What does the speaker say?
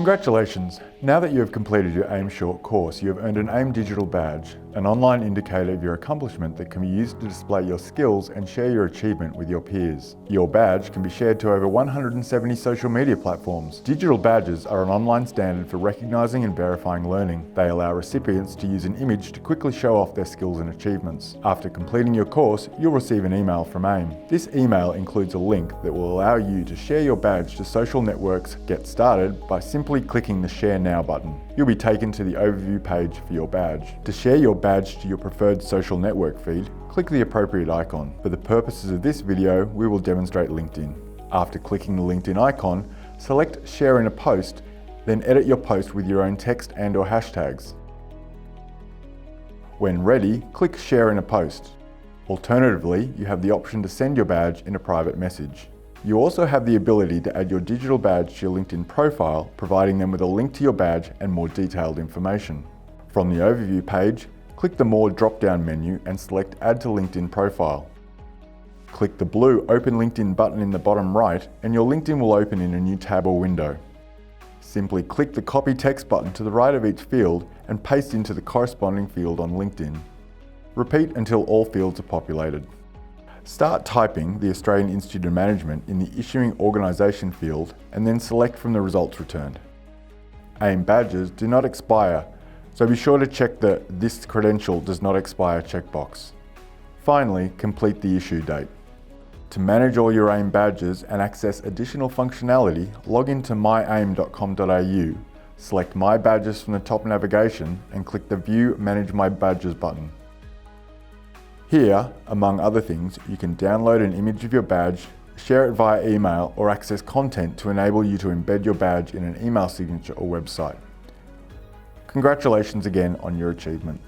Congratulations! Now that you have completed your AIM Short course, you have earned an AIM Digital Badge, an online indicator of your accomplishment that can be used to display your skills and share your achievement with your peers. Your badge can be shared to over 170 social media platforms. Digital badges are an online standard for recognising and verifying learning. They allow recipients to use an image to quickly show off their skills and achievements. After completing your course, you'll receive an email from AIM. This email includes a link that will allow you to share your badge to social networks. Get started by simply clicking the Share Now button. You'll be taken to the overview page for your badge. To share your badge to your preferred social network feed, click the appropriate icon. For the purposes of this video, we will demonstrate LinkedIn. After clicking the LinkedIn icon, select Share in a Post, then edit your post with your own text and/or hashtags. When ready, click Share in a Post. Alternatively, you have the option to send your badge in a private message. You also have the ability to add your digital badge to your LinkedIn profile, providing them with a link to your badge and more detailed information. From the overview page, click the More drop-down menu and select Add to LinkedIn Profile. Click the blue Open LinkedIn button in the bottom right and your LinkedIn will open in a new tab or window. Simply click the Copy Text button to the right of each field and paste into the corresponding field on LinkedIn. Repeat until all fields are populated. Start typing the Australian Institute of Management in the Issuing Organisation field and then select from the results returned. AIM badges do not expire, so be sure to check the This credential does not expire checkbox. Finally, complete the issue date. To manage all your AIM badges and access additional functionality, log into myaim.com.au, select My Badges from the top navigation and click the View Manage My Badges button. Here, among other things, you can download an image of your badge, share it via email, or access content to enable you to embed your badge in an email signature or website. Congratulations again on your achievement.